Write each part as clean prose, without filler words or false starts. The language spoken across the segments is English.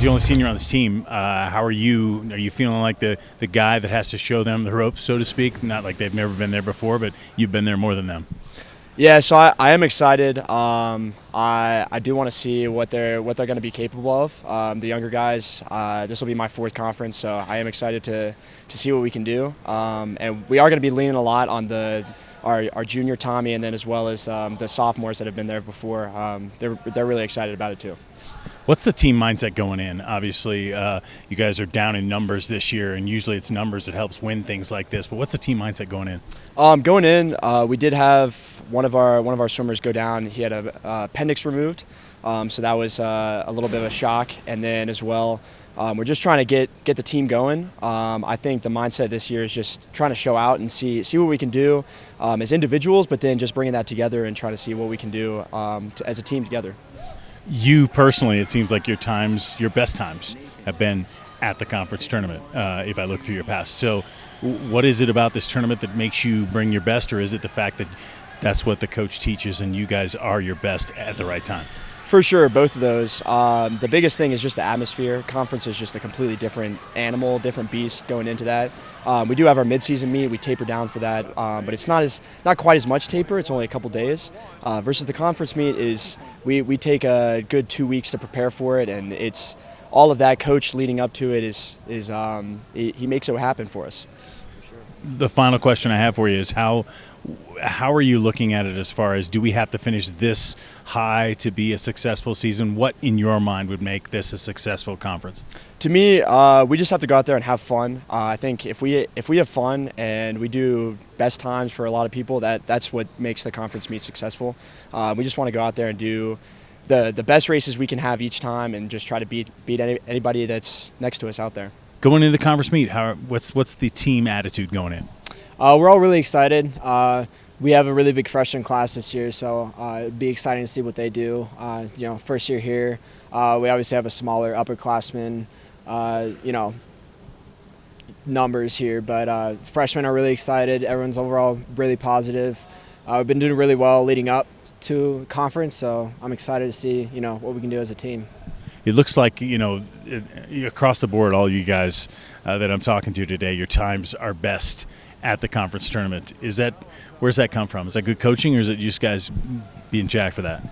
the only senior on this team. How are you? Are you feeling like the guy that has to show them the ropes, so to speak? Not like they've never been there before, but you've been there more than them. Yeah, so I am excited. I do want to see what they're going to be capable of. The younger guys. This will be my fourth conference, so I am excited to see what we can do. And we are going to be leaning a lot on our junior Tommy, and then as well as the sophomores that have been there before. They're really excited about it too. What's the team mindset going in? Obviously, you guys are down in numbers this year, and usually it's numbers that helps win things like this. But what's the team mindset going in? Going in, we did have one of our swimmers go down. He had a appendix removed, so that was a little bit of a shock. And then as well, we're just trying to get the team going. I think the mindset this year is just trying to show out and see what we can do as individuals, but then just bringing that together and trying to see what we can do as a team together. You personally, it seems like your best times have been at the conference tournament, if I look through your past. So what is it about this tournament that makes you bring your best, or is it the fact that that's what the coach teaches and you guys are your best at the right time? For sure, both of those. The biggest thing is just the atmosphere. Conference is just a completely different animal, different beast going into that. We do have our midseason meet. We taper down for that, but it's not quite as much taper. It's only a couple days. Versus the conference meet is we take a good 2 weeks to prepare for it, and it's all of that coach leading up to it he makes it happen for us. The final question I have for you is how are you looking at it as far as, do we have to finish this high to be a successful season? What in your mind would make this a successful conference? To me, we just have to go out there and have fun. I think if we have fun and we do best times for a lot of people, that's what makes the conference meet successful. We just want to go out there and do the best races we can have each time and just try to beat anybody that's next to us out there. Going into the conference meet, what's the team attitude going in? We're all really excited. We have a really big freshman class this year, so it'd be exciting to see what they do. First year here, we obviously have a smaller upperclassmen, numbers here, but freshmen are really excited. Everyone's overall really positive. We've been doing really well leading up to conference, so I'm excited to see what we can do as a team. It looks like, across the board, all you guys that I'm talking to today, your times are best at the conference tournament. Where's that come from? Is that good coaching, or is it just guys being jacked for that?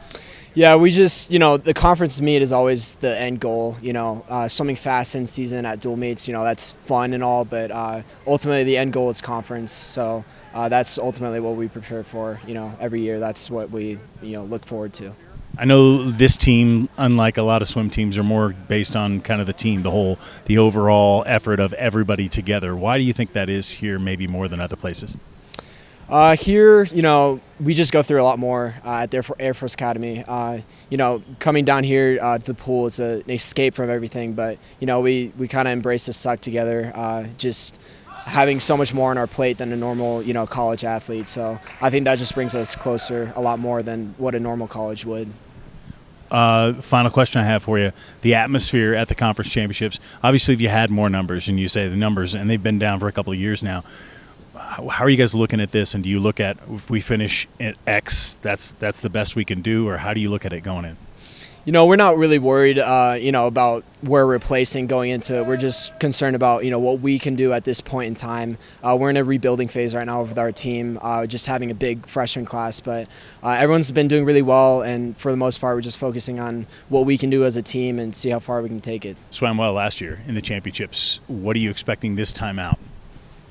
Yeah, we just, the conference meet is always the end goal. Swimming fast in season at dual meets, that's fun and all, but ultimately the end goal is conference. So that's ultimately what we prepare for, every year. That's what we, look forward to. I know this team, unlike a lot of swim teams, are more based on kind of the team, the overall effort of everybody together. Why do you think that is here maybe more than other places? Here, we just go through a lot more at the Air Force Academy. Coming down here to the pool, it's an escape from everything, but, we kind of embrace the suck together, just having so much more on our plate than a normal, college athlete. So I think that just brings us closer a lot more than what a normal college would. Final question I have for you. The atmosphere at the conference championships, obviously if you had more numbers, and you say the numbers, and they've been down for a couple of years now, how are you guys looking at this, and do you look at, if we finish at X, that's the best we can do, or how do you look at it going in? We're not really worried, about where we're placing going into it. We're just concerned about, what we can do at this point in time. We're in a rebuilding phase right now with our team, just having a big freshman class. But everyone's been doing really well, and for the most part, we're just focusing on what we can do as a team and see how far we can take it. Swam well last year in the championships. What are you expecting this time out?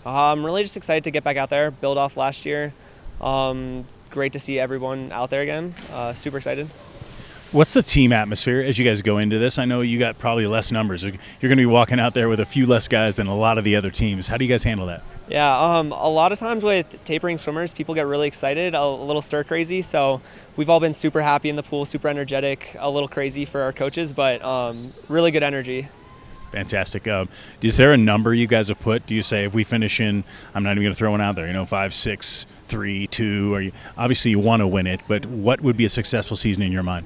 I'm really just excited to get back out there, build off last year. Great to see everyone out there again. Super excited. What's the team atmosphere as you guys go into this? I know you got probably less numbers. You're going to be walking out there with a few less guys than a lot of the other teams. How do you guys handle that? Yeah, a lot of times with tapering swimmers, people get really excited, a little stir crazy. So we've all been super happy in the pool, super energetic, a little crazy for our coaches, but really good energy. Fantastic. Is there a number you guys have put? Do you say if we finish in, I'm not even going to throw one out there, 5, 6, 3, 2, obviously you want to win it, but what would be a successful season in your mind?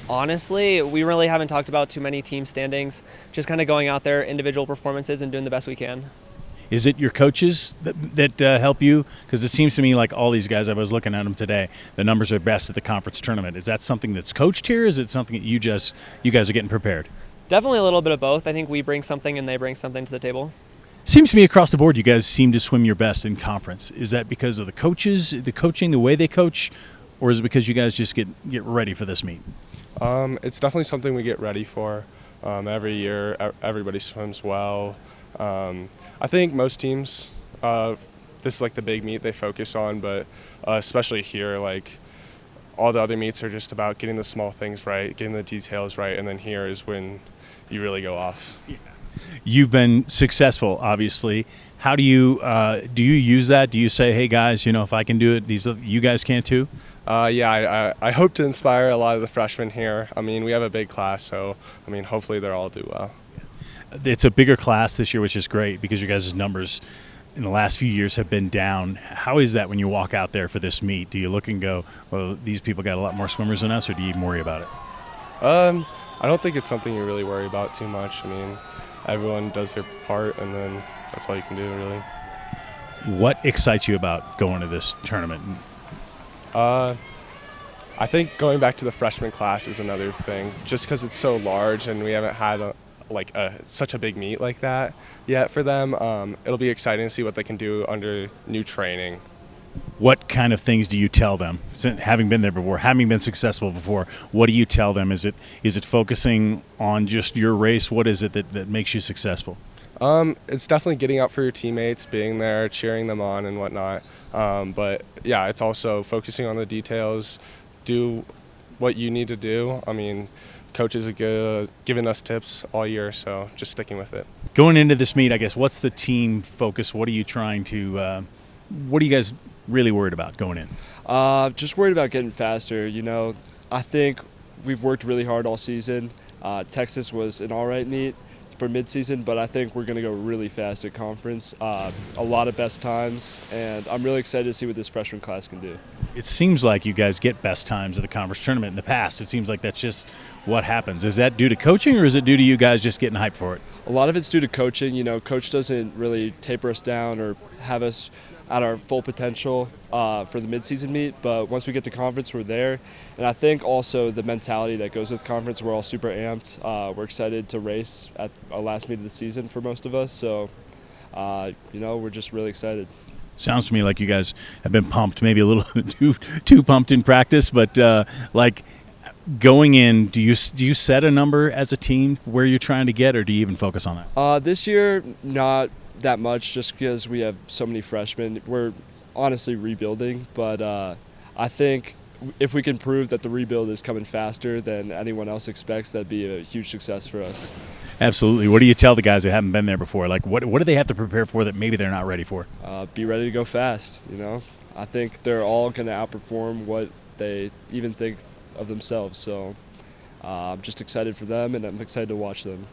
Honestly, we really haven't talked about too many team standings, just kind of going out there, individual performances, and doing the best we can. Is it your coaches that help you? Because it seems to me like all these guys, I was looking at them today, the numbers are best at the conference tournament. Is that something that's coached here? Is it something that you guys are getting prepared? Definitely a little bit of both. I think we bring something and they bring something to the table. Seems to me across the board you guys seem to swim your best in conference. Is that because of the coaches, the coaching, the way they coach, or is it because you guys just get ready for this meet? It's definitely something we get ready for. Every year, everybody swims well. I think most teams, this is like the big meet they focus on, but especially here, like all the other meets are just about getting the small things right, getting the details right, and then here is when you really go off. Yeah. You've been successful, obviously. How do you use that? Do you say, "Hey guys, if I can do it, you guys can too"? Yeah, I hope to inspire a lot of the freshmen here. I mean, we have a big class, so hopefully they'll all do well. It's a bigger class this year, which is great because your guys' numbers in the last few years have been down. How is that when you walk out there for this meet? Do you look and go, "Well, these people got a lot more swimmers than us," or do you even worry about it? I don't think it's something you really worry about too much. Everyone does their part, and then that's all you can do, really. What excites you about going to this tournament? I think going back to the freshman class is another thing, just because it's so large and we haven't had such a big meet like that yet for them. It'll be exciting to see what they can do under new training. What kind of things do you tell them? Having been there before, having been successful before, what do you tell them? Is it focusing on just your race? What is it that makes you successful? It's definitely getting out for your teammates, being there, cheering them on and whatnot. But yeah, it's also focusing on the details, do what you need to do. Coaches are giving us tips all year, so just sticking with it. Going into this meet, I guess, what's the team focus? What are you what are you guys really worried about going in? Just worried about getting faster. I think we've worked really hard all season. Texas was an all right meet for midseason, but I think we're going to go really fast at conference. A lot of best times, and I'm really excited to see what this freshman class can do. It seems like you guys get best times at the conference tournament in the past. It seems like that's just what happens. Is that due to coaching, or is it due to you guys just getting hyped for it? A lot of it's due to coaching. Coach doesn't really taper us down or have us at our full potential for the midseason meet, but once we get to conference, we're there. And I think also the mentality that goes with conference, we're all super amped. We're excited to race at our last meet of the season for most of us, so we're just really excited. Sounds to me like you guys have been pumped, maybe a little too pumped in practice, but going in, do you set a number as a team where you're trying to get, or do you even focus on that? This year, not that much, just because we have so many freshmen. We're honestly rebuilding, but I think if we can prove that the rebuild is coming faster than anyone else expects, that'd be a huge success for us. Absolutely. What do you tell the guys that haven't been there before? What do they have to prepare for that maybe they're not ready for? Be ready to go fast. I think they're all going to outperform what they even think of themselves. So I'm just excited for them, and I'm excited to watch them.